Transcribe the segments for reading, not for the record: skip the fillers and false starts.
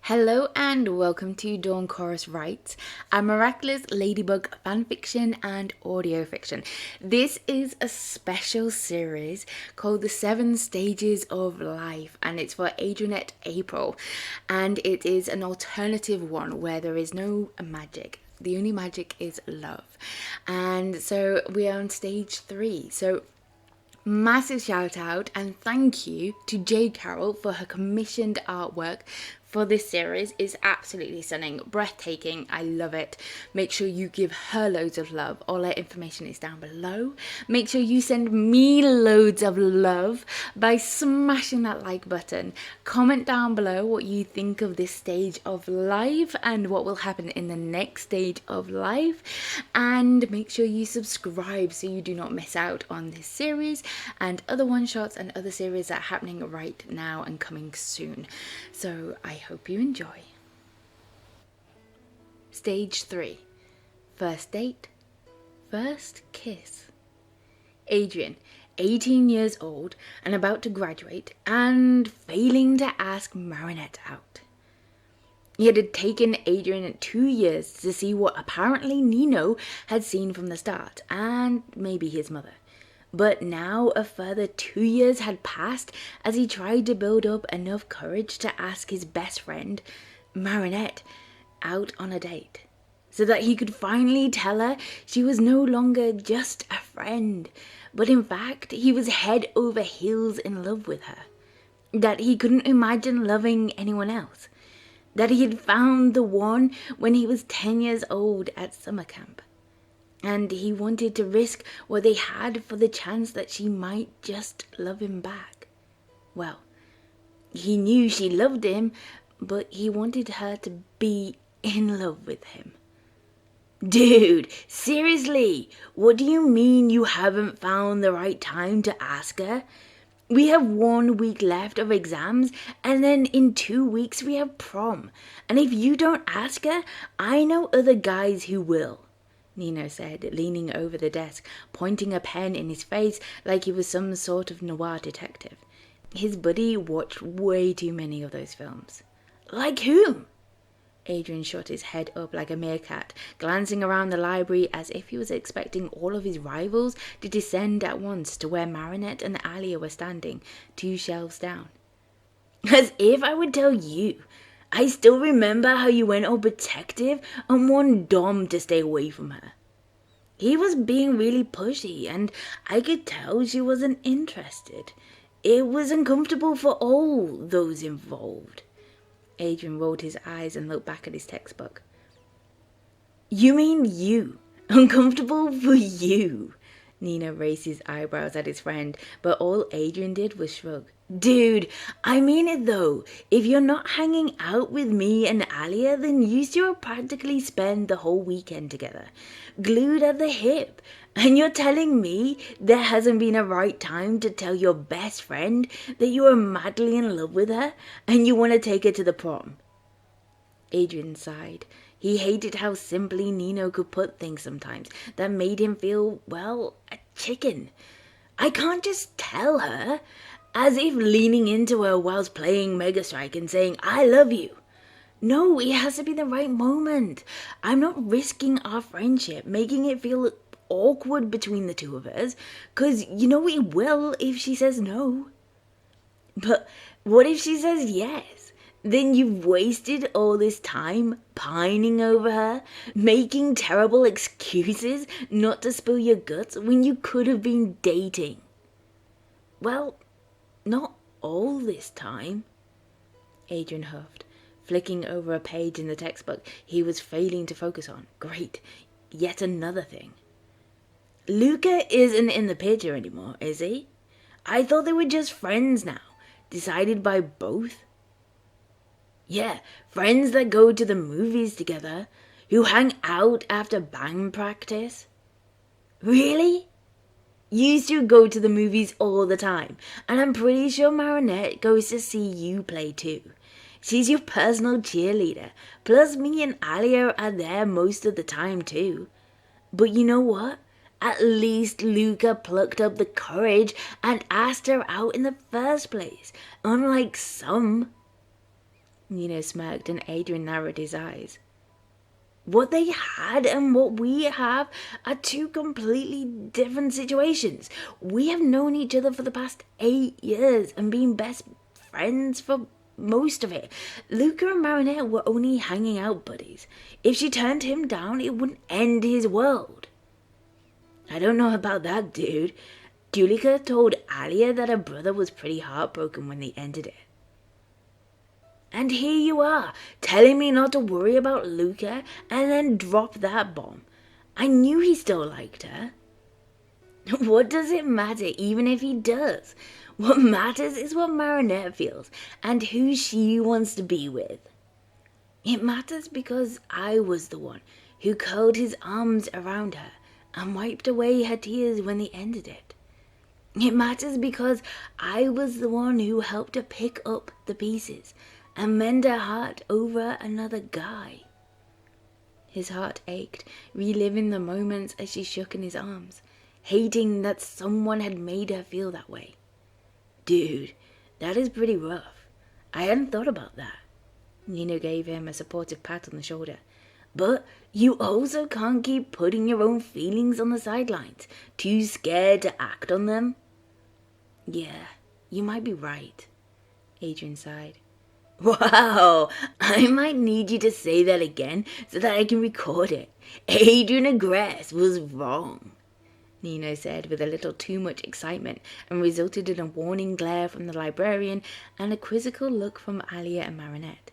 Hello and welcome to Dawn Chorus Writes, a Miraculous Ladybug fanfiction and audio fiction. This is a special series called The 7 Stages of Life, and it's for Adrienette April, and it is an alternative one where there is no magic. The only magic is love. And so we are on stage 3. So massive shout out and thank you to Jade Carol for her commissioned artwork for this series. Is absolutely stunning, breathtaking. I love it. Make sure you give her loads of love. All her information is down below. Make sure you send me loads of love by smashing that like button. Comment down below what you think of this stage of life and what will happen in the next stage of life, and make sure you subscribe so you do not miss out on this series and other one shots and other series that are happening right now and coming soon. So I hope you enjoy. Stage 3. First date, first kiss. Adrien, 18 years old and about to graduate, and failing to ask Marinette out. It had taken Adrien 2 years to see what apparently Nino had seen from the start, and maybe his mother. But now a further 2 years had passed as he tried to build up enough courage to ask his best friend, Marinette, out on a date, so that he could finally tell her she was no longer just a friend, but in fact he was head over heels in love with her, that he couldn't imagine loving anyone else, that he had found the one when he was 10 years old at summer camp. And he wanted to risk what they had for the chance that she might just love him back. Well, he knew she loved him, but he wanted her to be in love with him. Dude, seriously, what do you mean you haven't found the right time to ask her? We have 1 week left of exams, and then in 2 weeks we have prom. And if you don't ask her, I know other guys who will. Nino said, leaning over the desk, pointing a pen in his face like he was some sort of noir detective. His buddy watched way too many of those films. Like whom? Adrien shot his head up like a meerkat, glancing around the library as if he was expecting all of his rivals to descend at once to where Marinette and Alia were standing, 2 shelves down. As if I would tell you. I still remember how you went all protective and warned Dom to stay away from her. He was being really pushy, and I could tell she wasn't interested. It was uncomfortable for all those involved. Adrien rolled his eyes and looked back at his textbook. You mean you? Uncomfortable for you? Nino raised his eyebrows at his friend, but all Adrien did was shrug. Dude, I mean it though. If you're not hanging out with me and Alia, then you two will practically spend the whole weekend together, glued at the hip. And you're telling me there hasn't been a right time to tell your best friend that you are madly in love with her and you want to take her to the prom? Adrien sighed. He hated how simply Nino could put things sometimes. That made him feel, well, a chicken. I can't just tell her. As if leaning into her whilst playing Mega Strike and saying, I love you. No, it has to be the right moment. I'm not risking our friendship, making it feel awkward between the two of us, because you know it will if she says no. But what if she says yes? Then you've wasted all this time pining over her, making terrible excuses not to spill your guts when you could have been dating. Well, not all this time. Adrien huffed, flicking over a page in the textbook he was failing to focus on. Great, yet another thing. Luca isn't in the picture anymore, is he? I thought they were just friends now, decided by both. Yeah, friends that go to the movies together, who hang out after band practice. Really? You two go to the movies all the time, and I'm pretty sure Marinette goes to see you play too. She's your personal cheerleader, plus me and Alia are there most of the time too. But you know what? At least Luca plucked up the courage and asked her out in the first place, unlike some. Nino smirked and Adrien narrowed his eyes. What they had and what we have are two completely different situations. We have known each other for the past 8 years and been best friends for most of it. Luca and Marinette were only hanging out buddies. If she turned him down, it wouldn't end his world. I don't know about that, dude. Julika told Alia that her brother was pretty heartbroken when they ended it. And here you are, telling me not to worry about Luca and then drop that bomb. I knew he still liked her. What does it matter even if he does? What matters is what Marinette feels and who she wants to be with. It matters because I was the one who curled his arms around her and wiped away her tears when they ended it. It matters because I was the one who helped her pick up the pieces and mend her heart over another guy. His heart ached, reliving the moments as she shook in his arms, hating that someone had made her feel that way. Dude, that is pretty rough. I hadn't thought about that. Nino gave him a supportive pat on the shoulder. But you also can't keep putting your own feelings on the sidelines, too scared to act on them. Yeah, you might be right, Adrien sighed. Wow, I might need you to say that again so that I can record it. Adrien Agress was wrong, Nino said with a little too much excitement, and resulted in a warning glare from the librarian and a quizzical look from Alia and Marinette.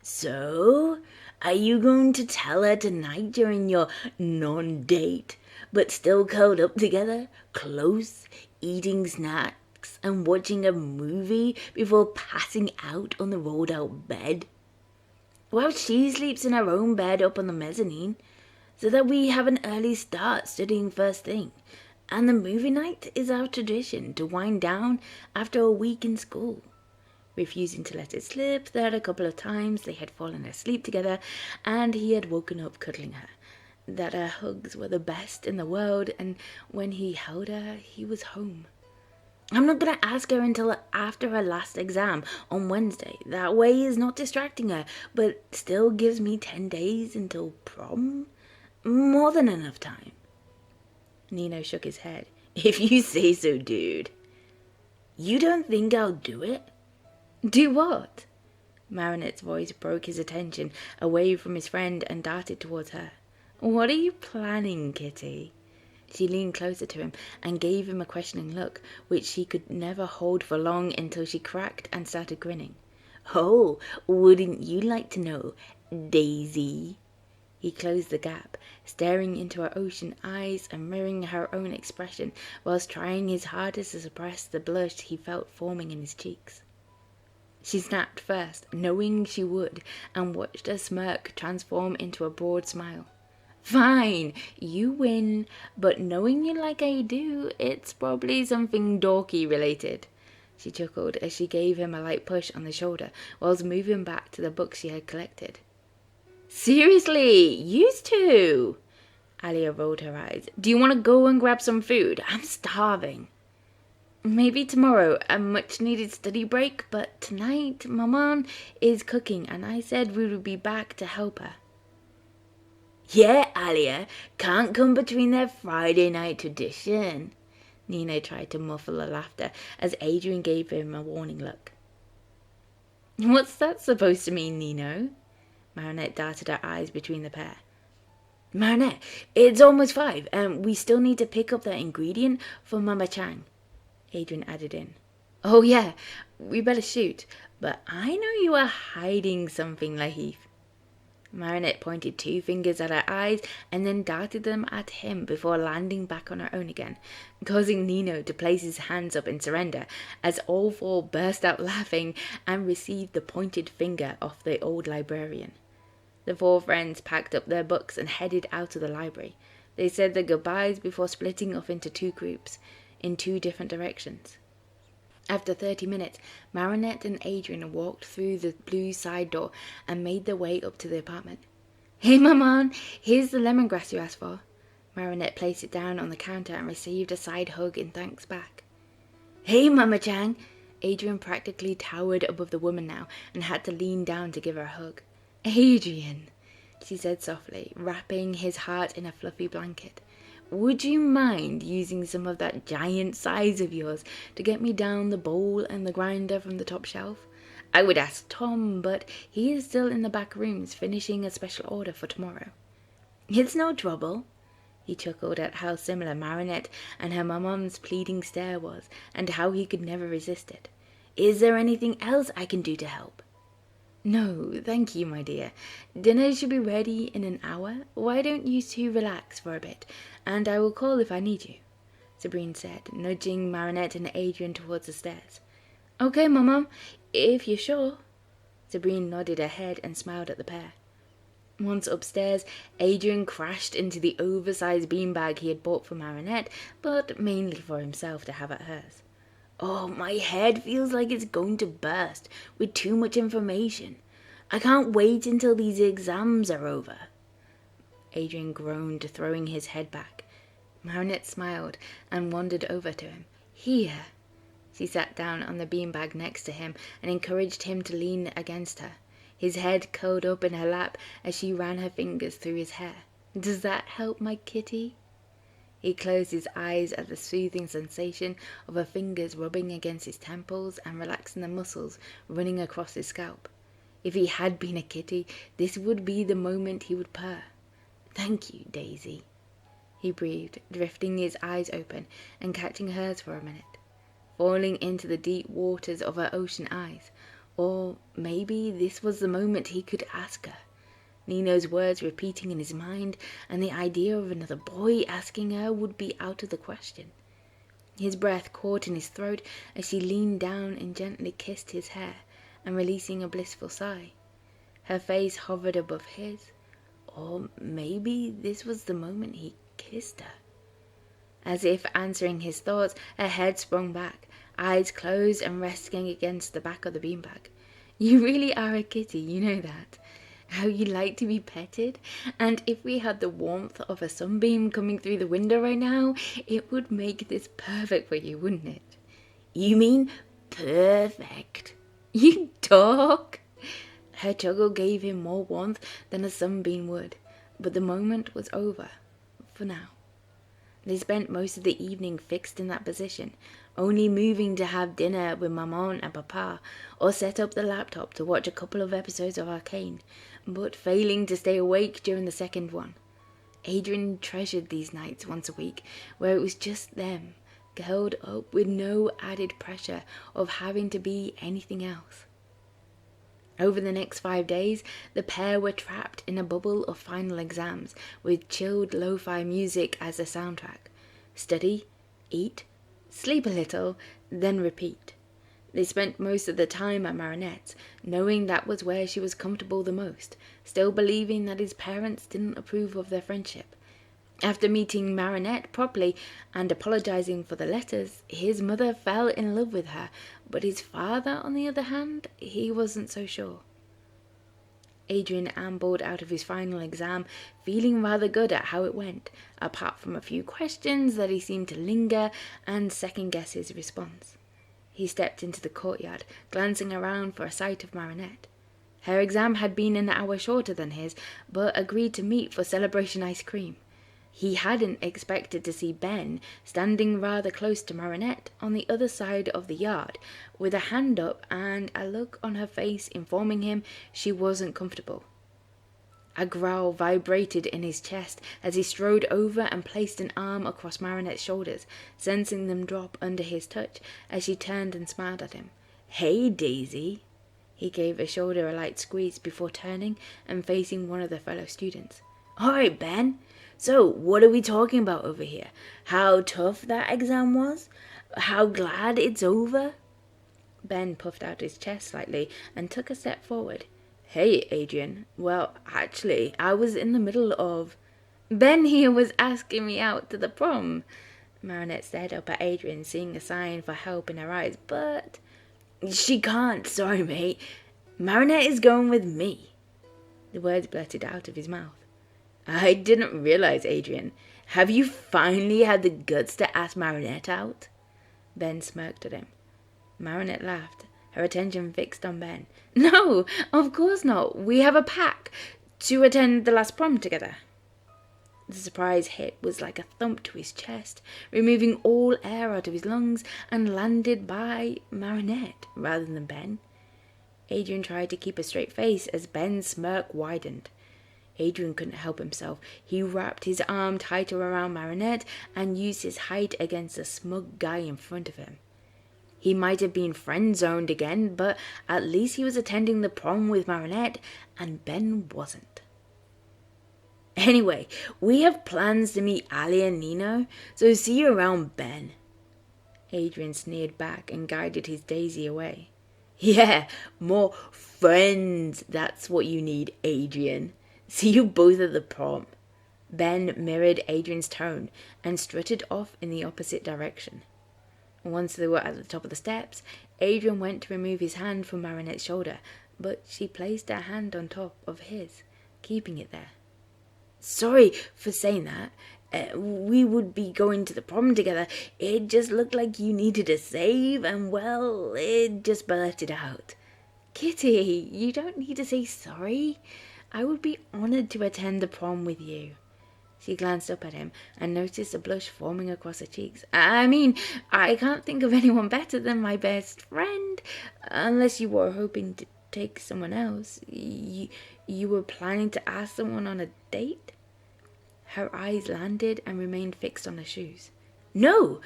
So, are you going to tell her tonight during your non-date, but still curled up together, close, eating snacks and watching a movie before passing out on the rolled out bed? While she sleeps in her own bed up on the mezzanine, so that we have an early start studying first thing, and the movie night is our tradition to wind down after a week in school. Refusing to let it slip that a couple of times they had fallen asleep together and he had woken up cuddling her, that her hugs were the best in the world, and when he held her, he was home. I'm not going to ask her until after her last exam on Wednesday. That way is not distracting her, but still gives me 10 days until prom. More than enough time. Nino shook his head. If you say so, dude. You don't think I'll do it? Do what? Marinette's voice broke his attention away from his friend and darted towards her. What are you planning, Kitty? She leaned closer to him and gave him a questioning look, which she could never hold for long until she cracked and started grinning. Oh, wouldn't you like to know, Daisy? He closed the gap, staring into her ocean eyes and mirroring her own expression, whilst trying his hardest to suppress the blush he felt forming in his cheeks. She snapped first, knowing she would, and watched her smirk transform into a broad smile. Fine, you win, but knowing you like I do, it's probably something dorky related. She chuckled as she gave him a light push on the shoulder, whilst moving back to the books she had collected. Seriously, used to. Alia rolled her eyes. Do you want to go and grab some food? I'm starving. Maybe tomorrow, a much-needed study break, but tonight, Maman is cooking, and I said we would be back to help her. Yeah, Alia, can't come between their Friday night tradition. Nino tried to muffle the laughter as Adrien gave him a warning look. What's that supposed to mean, Nino? Marinette darted her eyes between the pair. Marinette, it's almost 5, and we still need to pick up that ingredient for Mama Chang, Adrien added in. Oh yeah, we better shoot, but I know you are hiding something, Lahif. Marinette pointed 2 fingers at her eyes and then darted them at him before landing back on her own again, causing Nino to place his hands up in surrender as all 4 burst out laughing and received the pointed finger off the old librarian. The 4 friends packed up their books and headed out of the library. They said their goodbyes before splitting off into 2 groups, in 2 different directions. After 30 minutes, Marinette and Adrien walked through the blue side door and made their way up to the apartment. Hey, Maman, here's the lemongrass you asked for. Marinette placed it down on the counter and received a side hug in thanks back. Hey, Mama Chang, Adrien practically towered above the woman now and had to lean down to give her a hug. "Adrien," she said softly, wrapping his heart in a fluffy blanket. "Would you mind using some of that giant size of yours to get me down the bowl and the grinder from the top shelf? I would ask Tom, but he is still in the back rooms finishing a special order for tomorrow." "It's no trouble." He chuckled at how similar Marinette and her mom's pleading stare was, and how he could never resist it. "Is there anything else I can do to help?" "No, thank you, my dear. Dinner should be ready in an hour. Why don't you two relax for a bit, and I will call if I need you," Sabrine said, nudging Marinette and Adrien towards the stairs. "Okay, Mama, if you're sure." Sabrine nodded her head and smiled at the pair. Once upstairs, Adrien crashed into the oversized beanbag he had bought for Marinette, but mainly for himself to have at hers. "Oh, my head feels like it's going to burst with too much information. I can't wait until these exams are over." Adrien groaned, throwing his head back. Marinette smiled and wandered over to him. "Here." She sat down on the beanbag next to him and encouraged him to lean against her, his head curled up in her lap as she ran her fingers through his hair. "Does that help, my kitty?" He closed his eyes at the soothing sensation of her fingers rubbing against his temples and relaxing the muscles running across his scalp. If he had been a kitty, this would be the moment he would purr. "Thank you, Daisy," he breathed, drifting his eyes open and catching hers for a minute, falling into the deep waters of her ocean eyes. Or maybe this was the moment he could ask her. Nino's words repeating in his mind, and the idea of another boy asking her would be out of the question. His breath caught in his throat as she leaned down and gently kissed his hair, and releasing a blissful sigh. Her face hovered above his, or maybe this was the moment he kissed her. As if answering his thoughts, her head sprung back, eyes closed and resting against the back of the beanbag. "You really are a kitty, you know that. How you like to be petted, and if we had the warmth of a sunbeam coming through the window right now, it would make this perfect for you, wouldn't it?" "You mean perfect?" "You talk!" Her chuckle gave him more warmth than a sunbeam would, but the moment was over, for now. They spent most of the evening fixed in that position, only moving to have dinner with Maman and Papa, or set up the laptop to watch a couple of episodes of Arcane, but failing to stay awake during the second one. Adrien treasured these nights once a week, where it was just them, curled up with no added pressure of having to be anything else. Over the next 5 days, the pair were trapped in a bubble of final exams, with chilled lo-fi music as a soundtrack. Study, eat, sleep a little, then repeat. They spent most of the time at Marinette's, knowing that was where she was comfortable the most, still believing that his parents didn't approve of their friendship. After meeting Marinette properly and apologizing for the letters, his mother fell in love with her, but his father, on the other hand, he wasn't so sure. Adrien ambled out of his final exam, feeling rather good at how it went, apart from a few questions that he seemed to linger and second-guess his response. He stepped into the courtyard, glancing around for a sight of Marinette. Her exam had been an hour shorter than his, but agreed to meet for celebration ice cream. He hadn't expected to see Ben standing rather close to Marinette on the other side of the yard, with a hand up and a look on her face informing him she wasn't comfortable. A growl vibrated in his chest as he strode over and placed an arm across Marinette's shoulders, sensing them drop under his touch as she turned and smiled at him. "Hey, Daisy." He gave her shoulder a light squeeze before turning and facing one of the fellow students. "All right, Ben. So, what are we talking about over here? How tough that exam was? How glad it's over?" Ben puffed out his chest slightly and took a step forward. "Hey, Adrien. Well, actually, I was in the middle of..." "Ben here was asking me out to the prom." Marinette stared up at Adrien, seeing a sign for help in her eyes, but... "She can't, sorry, mate. Marinette is going with me." The words blurted out of his mouth. "I didn't realize, Adrien. Have you finally had the guts to ask Marinette out?" Ben smirked at him. Marinette laughed, her attention fixed on Ben. No, of course not. We have a pact to attend the last prom together. The surprise hit was like a thump to his chest, removing all air out of his lungs, and landed by Marinette rather than Ben. Adrien tried to keep a straight face as Ben's smirk widened. Adrien couldn't help himself. He wrapped his arm tighter around Marinette and used his height against the smug guy in front of him. He might have been friend-zoned again, but at least he was attending the prom with Marinette, and Ben wasn't. Anyway, we have plans to meet Ali and Nino, so see you around, Ben. Adrien sneered back and guided his daisy away. Yeah, more friends, that's what you need, Adrien. See you both at the prom. Ben mirrored Adrien's tone and strutted off in the opposite direction. Once they were at the top of the steps, Adrien went to remove his hand from Marinette's shoulder, but she placed her hand on top of his, keeping it there. Sorry for saying that. We would be going to the prom together. It just looked like you needed a save, and well, it just blurted out. Kitty, you don't need to say sorry. I would be honored to attend the prom with you. She glanced up at him and noticed a blush forming across her cheeks. I mean, I can't think of anyone better than my best friend, unless you were hoping to take someone else. You were planning to ask someone on a date? Her eyes landed and remained fixed on her shoes. No,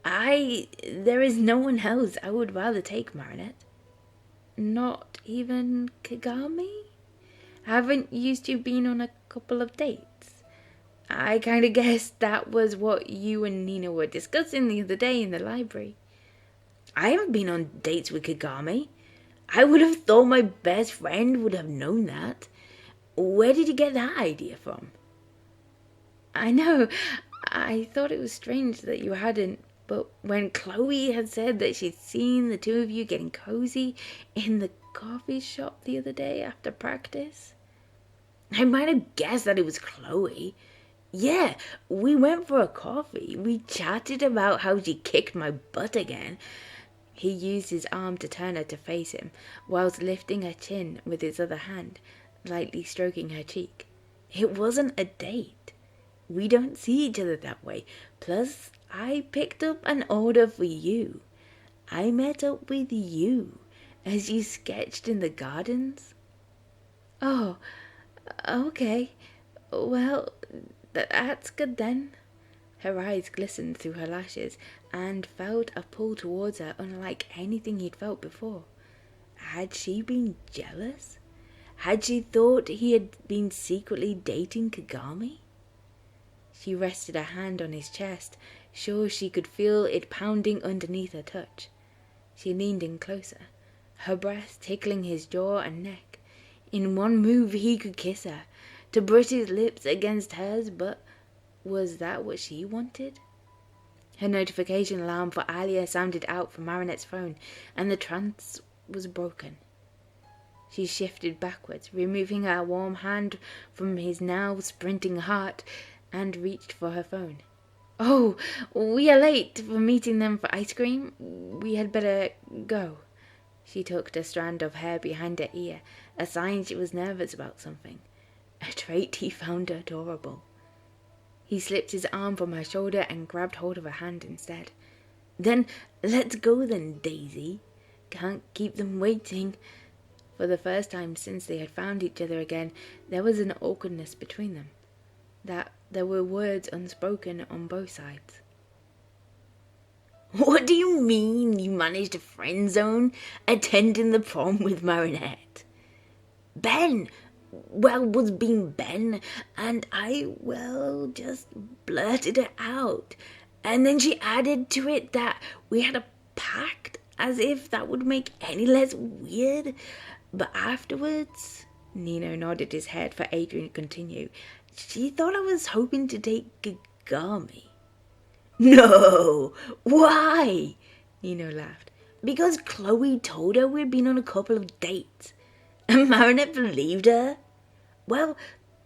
there is no one else I would rather take, Marinette. Not even Kagami? Haven't you two been on a couple of dates? I kind of guessed that was what you and Nina were discussing the other day in the library. I haven't been on dates with Kagami. I would have thought my best friend would have known that. Where did you get that idea from? I know, I thought it was strange that you hadn't, but when Chloe had said that she'd seen the two of you getting cozy in the coffee shop the other day after practice, I might have guessed that it was Chloe. Yeah, we went for a coffee. We chatted about how she kicked my butt again. He used his arm to turn her to face him, whilst lifting her chin with his other hand, lightly stroking her cheek. It wasn't a date. We don't see each other that way. Plus, I picked up an order for you. I met up with you as you sketched in the gardens. Oh, okay. Well, that's good then. Her eyes glistened through her lashes and felt a pull towards her unlike anything he'd felt before. Had she been jealous? Had she thought he had been secretly dating Kagami? She rested a hand on his chest, sure she could feel it pounding underneath her touch. She leaned in closer, her breath tickling his jaw and neck. In one move he could kiss her, to brush his lips against hers, but was that what she wanted? Her notification alarm for Alia sounded out from Marinette's phone, and the trance was broken. She shifted backwards, removing her warm hand from his now sprinting heart, and reached for her phone. Oh, we are late for meeting them for ice cream. We had better go. She tucked a strand of hair behind her ear, a sign she was nervous about something, a trait he found adorable. He slipped his arm from her shoulder and grabbed hold of her hand instead. Then let's go then, Daisy. Can't keep them waiting. For the first time since they had found each other again, there was an awkwardness between them. That there were words unspoken on both sides. What do you mean you managed to friend zone attending the prom with Marinette? Ben, was being Ben, and I, just blurted it out. And then she added to it that we had a pact, as if that would make any less weird. But afterwards, Nino nodded his head for Adrien to continue. She thought I was hoping to take Kagami. No, why? Nino laughed. Because Chloe told her we'd been on a couple of dates. And Marinette believed her? Well,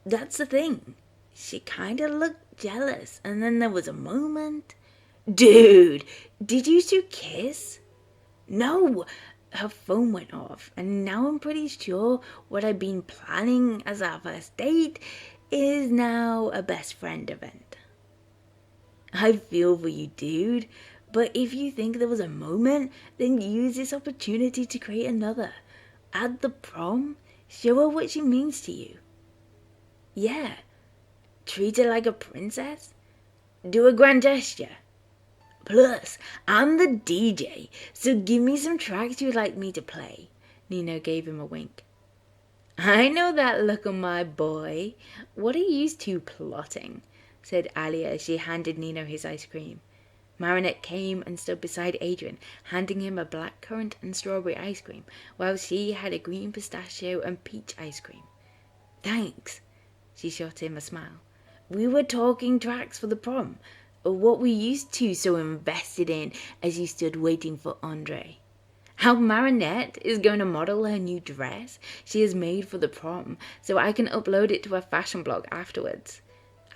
that's the thing. She kind of looked jealous, and then there was a moment. Dude, did you two kiss? No! Her phone went off, and now I'm pretty sure what I've been planning as our first date is now a best friend event. I feel for you, dude, but if you think there was a moment, then use this opportunity to create another. At the prom, show her what she means to you. Yeah, treat her like a princess. Do a grand gesture. Plus, I'm the DJ, so give me some tracks you'd like me to play. Nino gave him a wink. I know that look on my boy. What are you two plotting? Said Alia as she handed Nino his ice cream. Marinette came and stood beside Adrien, handing him a blackcurrant and strawberry ice cream, while she had a green pistachio and peach ice cream. Thanks, she shot him a smile. We were talking tracks for the prom, what we used to so invested in as you stood waiting for Andre. How Marinette is going to model her new dress she has made for the prom so I can upload it to her fashion blog afterwards.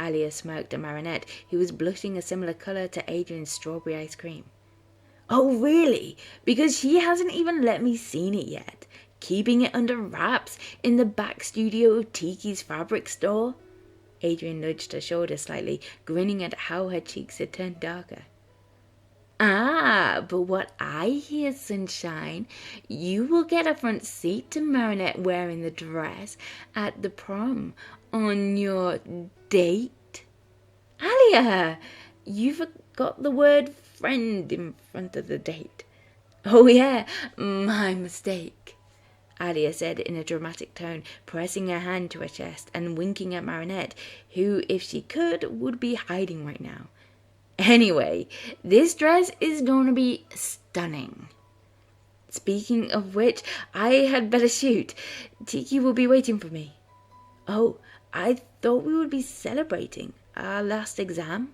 Alia smirked at Marinette, who was blushing a similar colour to Adrien's strawberry ice cream. Oh, really? Because she hasn't even let me see it yet, keeping it under wraps in the back studio of Tiki's fabric store? Adrien nudged her shoulder slightly, grinning at how her cheeks had turned darker. Ah, but what I hear, Sunshine, you will get a front seat to Marinette wearing the dress at the prom on your date. Alia, you forgot the word friend in front of the date. Oh yeah, my mistake, Alia said in a dramatic tone, pressing her hand to her chest and winking at Marinette, who, if she could, would be hiding right now. Anyway, this dress is going to be stunning. Speaking of which, I had better shoot. Tiki will be waiting for me. Oh, I thought we would be celebrating our last exam,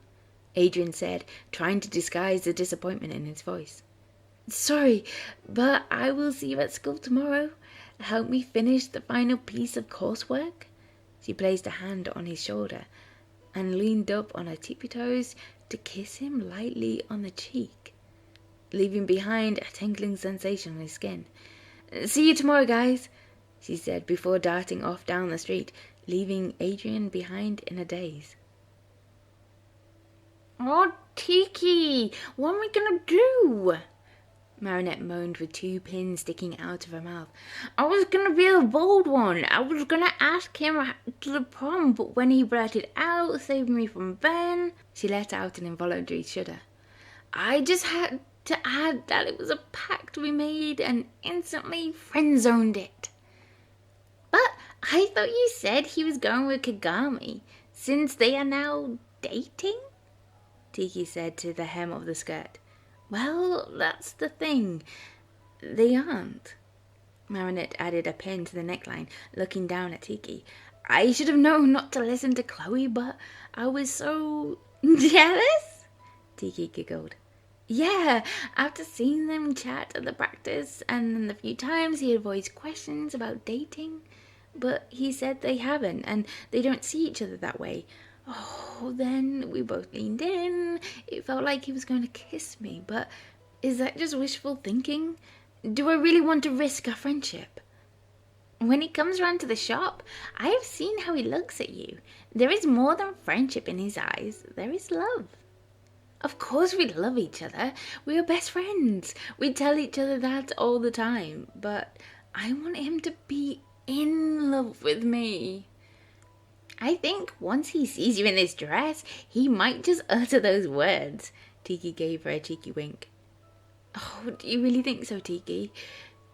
Adrien said, trying to disguise the disappointment in his voice. Sorry, but I will see you at school tomorrow. Help me finish the final piece of coursework. She placed a hand on his shoulder and leaned up on her tippy toes to kiss him lightly on the cheek, leaving behind a tingling sensation on his skin. See you tomorrow, guys, she said before darting off down the street, leaving Adrien behind in a daze. Oh, Tiki, what am I gonna do? Marinette moaned with 2 pins sticking out of her mouth. I was gonna be the bold one. I was gonna ask him to the prom, but when he blurted out, saving me from Ben, she let out an involuntary shudder. I just had to add that it was a pact we made and instantly friend-zoned it. But I thought you said he was going with Kagami, since they are now dating? Tiki said to the hem of the skirt. Well, that's the thing. They aren't. Marinette added a pin to the neckline, looking down at Tiki. I should have known not to listen to Chloe, but I was so jealous? Tiki giggled. Yeah, after seeing them chat at the practice and the few times he had voiced questions about dating, but he said they haven't and they don't see each other that way. Oh, then we both leaned in. It felt like he was going to kiss me, but is that just wishful thinking? Do I really want to risk our friendship? When he comes round to the shop, I have seen how he looks at you. There is more than friendship in his eyes. There is love. Of course we love each other. We are best friends. We tell each other that all the time. But I want him to be in love with me. I think once he sees you in this dress, he might just utter those words. Tiki gave her a cheeky wink. Oh, do you really think so, Tiki?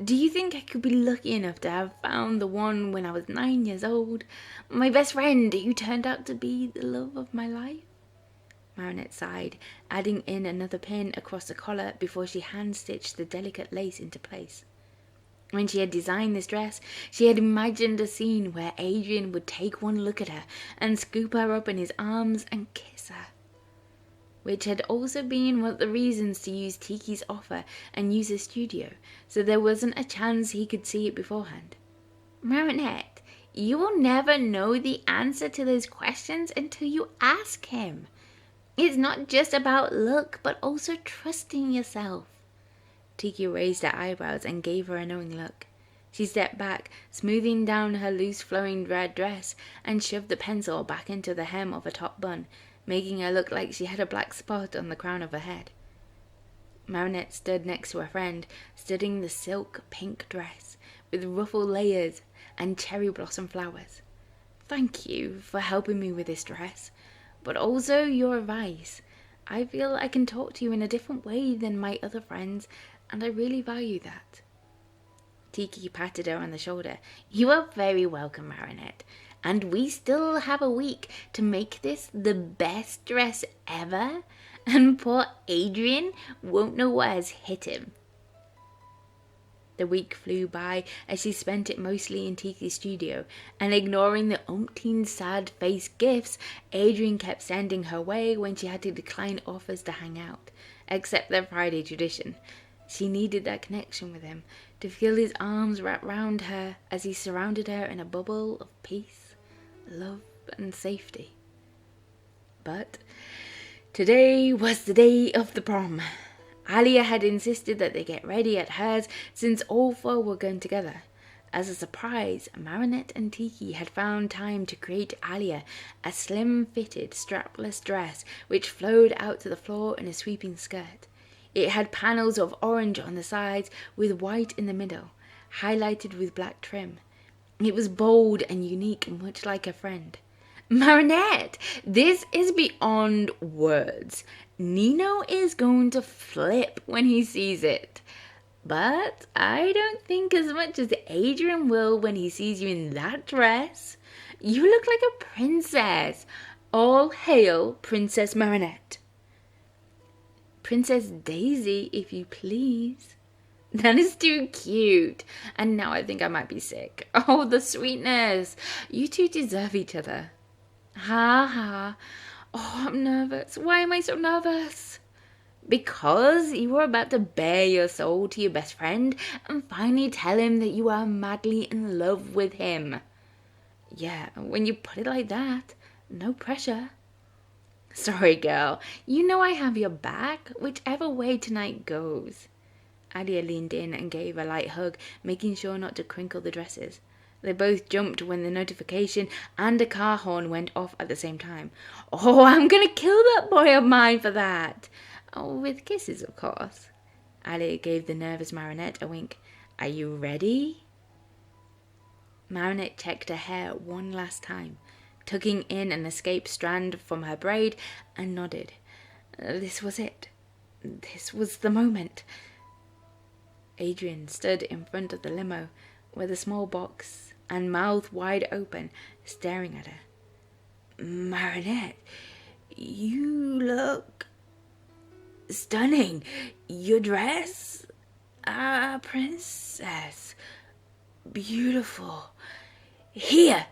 Do you think I could be lucky enough to have found the one when I was 9 years old? My best friend who turned out to be the love of my life? Marinette sighed, adding in another pin across the collar before she hand-stitched the delicate lace into place. When she had designed this dress, she had imagined a scene where Adrien would take one look at her and scoop her up in his arms and kiss her, which had also been one of the reasons to use Tiki's offer and use his studio, so there wasn't a chance he could see it beforehand. Marinette, you will never know the answer to those questions until you ask him. It's not just about luck, but also trusting yourself. Jheqia raised her eyebrows and gave her a knowing look. She stepped back, smoothing down her loose flowing red dress, and shoved the pencil back into the hem of her top bun, making her look like she had a black spot on the crown of her head. Marinette stood next to her friend, studying the silk pink dress with ruffled layers and cherry blossom flowers. "Thank you for helping me with this dress, but also your advice. I feel I can talk to you in a different way than my other friends, and I really value that." Jheqia patted her on the shoulder. "You are very welcome, Marinette. And we still have a week to make this the best dress ever, and poor Adrien won't know what has hit him." The week flew by as she spent it mostly in Jheqia's studio, and ignoring the umpteen sad-faced gifts Adrien kept sending her way when she had to decline offers to hang out, except their Friday tradition. She needed that connection with him, to feel his arms wrap round her as he surrounded her in a bubble of peace, love, and safety. But today was the day of the prom. Alia had insisted that they get ready at hers since all four were going together. As a surprise, Marinette and Jheqia had found time to create Alia a slim-fitted, strapless dress which flowed out to the floor in a sweeping skirt. It had panels of orange on the sides with white in the middle, highlighted with black trim. It was bold and unique, much like her friend. "Marinette, this is beyond words. Nino is going to flip when he sees it. But I don't think as much as Adrien will when he sees you in that dress. You look like a princess. All hail Princess Marinette." "Princess Daisy, if you please." "That is too cute. And now I think I might be sick. Oh, the sweetness. You two deserve each other." "Ha ha. Oh, I'm nervous. Why am I so nervous?" "Because you are about to bare your soul to your best friend and finally tell him that you are madly in love with him." "Yeah, when you put it like that, no pressure." "Sorry, girl. You know I have your back, whichever way tonight goes." Alia leaned in and gave a light hug, making sure not to crinkle the dresses. They both jumped when the notification and a car horn went off at the same time. "Oh, I'm gonna kill that boy of mine for that." "Oh, with kisses, of course." Alia gave the nervous Marinette a wink. "Are you ready?" Marinette checked her hair one last time, tucking in an escaped strand from her braid, and nodded. This was it. This was the moment. Adrien stood in front of the limo with a small box and mouth wide open, staring at her. "Marinette, you look stunning. Your dress, a princess. Beautiful. Here."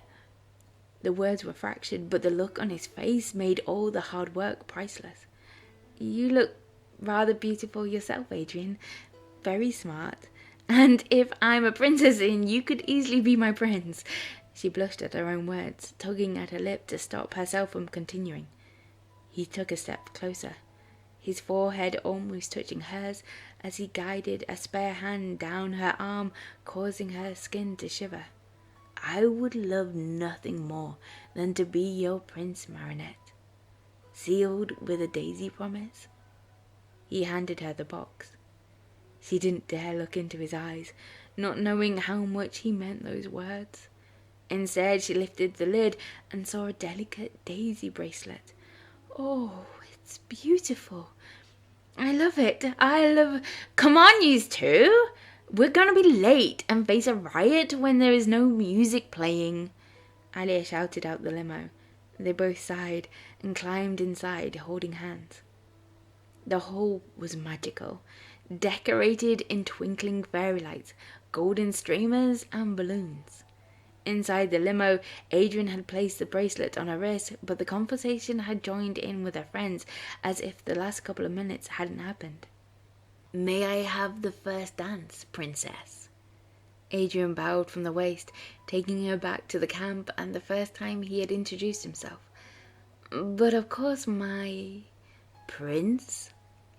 The words were fractured, but the look on his face made all the hard work priceless. "You look rather beautiful yourself, Adrien. Very smart. And if I'm a princess and you could easily be my prince." She blushed at her own words, tugging at her lip to stop herself from continuing. He took a step closer, his forehead almost touching hers as he guided a spare hand down her arm, causing her skin to shiver. "I would love nothing more than to be your prince, Marinette. Sealed with a daisy promise." He handed her the box. She didn't dare look into his eyes, not knowing how much he meant those words. Instead, she lifted the lid and saw a delicate daisy bracelet. "Oh, it's beautiful. I love it. Come on, yous two. We're gonna be late and face a riot when there is no music playing." Alia shouted out the limo. They both sighed and climbed inside, holding hands. The hall was magical, decorated in twinkling fairy lights, golden streamers, and balloons. Inside the limo, Adrien had placed the bracelet on her wrist, but the conversation had joined in with her friends as if the last couple of minutes hadn't happened. "May I have the first dance, princess?" Adrien bowed from the waist, taking her back to the camp and the first time he had introduced himself. "But of course, my prince,"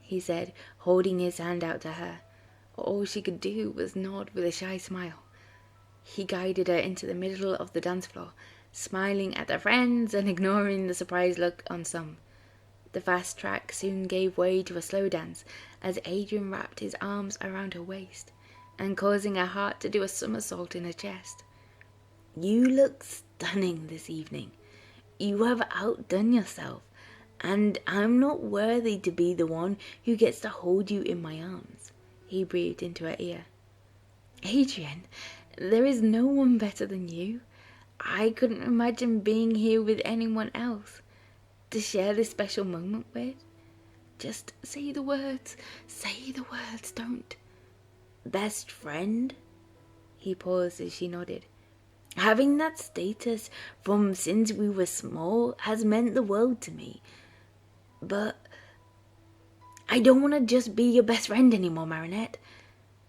he said, holding his hand out to her. all she could do was nod with a shy smile. He guided her into the middle of the dance floor, smiling at their friends and ignoring the surprised look on some. The fast track soon gave way to a slow dance as Adrien wrapped his arms around her waist and causing her heart to do a somersault in her chest. "You look stunning this evening. You have outdone yourself, and I'm not worthy to be the one who gets to hold you in my arms," he breathed into her ear. "Adrien, there is no one better than you. I couldn't imagine being here with anyone else to share this special moment with. Just say the words, don't." "Best friend?" He paused as she nodded. "Having that status from since we were small has meant the world to me. But I don't want to just be your best friend anymore, Marinette."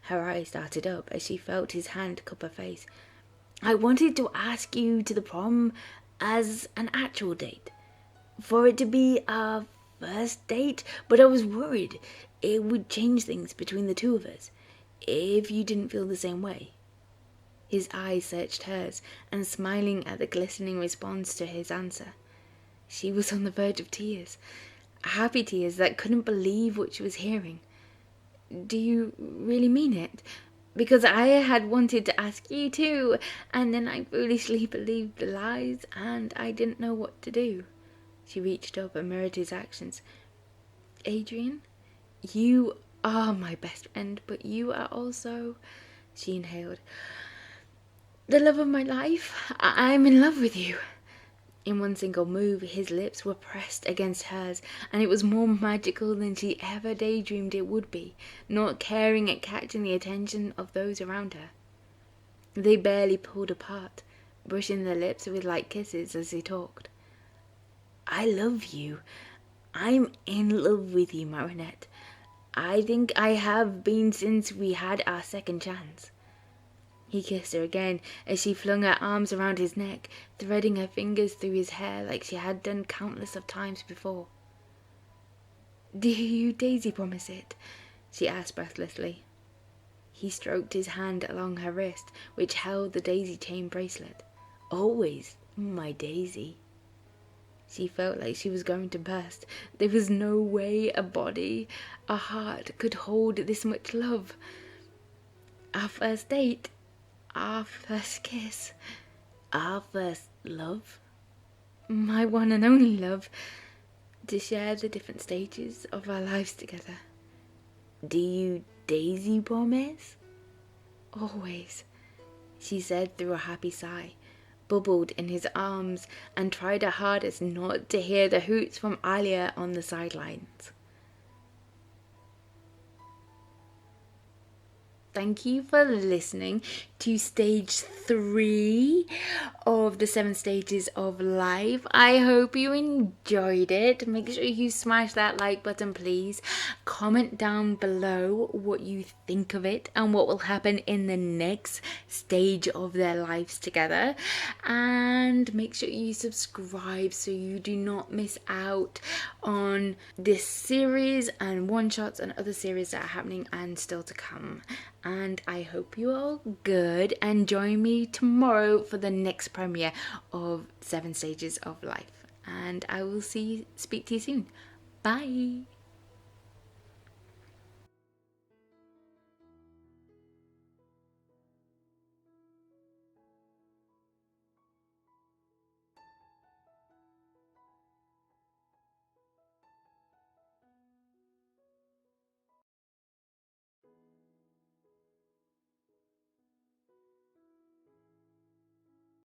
Her eyes darted up as she felt his hand cup her face. "I wanted to ask you to the prom as an actual date, for it to be our first date, but I was worried it would change things between the two of us, if you didn't feel the same way." His eyes searched hers, and smiling at the glistening response to his answer, she was on the verge of tears, happy tears that couldn't believe what she was hearing. "Do you really mean it? Because I had wanted to ask you too, and then I foolishly believed the lies, and I didn't know what to do." She reached up and mirrored his actions. "Adrien, you are my best friend, but you are also," she inhaled, "the love of my life. I'm in love with you." In one single move, his lips were pressed against hers, and it was more magical than she ever daydreamed it would be, not caring at catching the attention of those around her. They barely pulled apart, brushing their lips with light kisses as they talked. "I love you. I'm in love with you, Marinette. I think I have been since we had our second chance." He kissed her again as she flung her arms around his neck, threading her fingers through his hair like she had done countless of times before. "Do you daisy promise it?" she asked breathlessly. He stroked his hand along her wrist, which held the daisy chain bracelet. "Always, my daisy." She felt like she was going to burst. There was no way a body, a heart, could hold this much love. Our first date. Our first kiss. Our first love. My one and only love. To share the different stages of our lives together. "Do you daisy promise?" "Always," she said through a happy sigh, bubbled in his arms, and tried her hardest not to hear the hoots from Alia on the sidelines. Thank you for listening to stage 3 of the 7 stages of life. I hope you enjoyed it. Make sure you smash that like button, please. Comment down below what you think of it and what will happen in the next stage of their lives together. And make sure you subscribe so you do not miss out on this series and one-shots and other series that are happening and still to come. And I hope you all good, and join me tomorrow for the next premiere of 7 Stages of Life. And I will speak to you soon. Bye.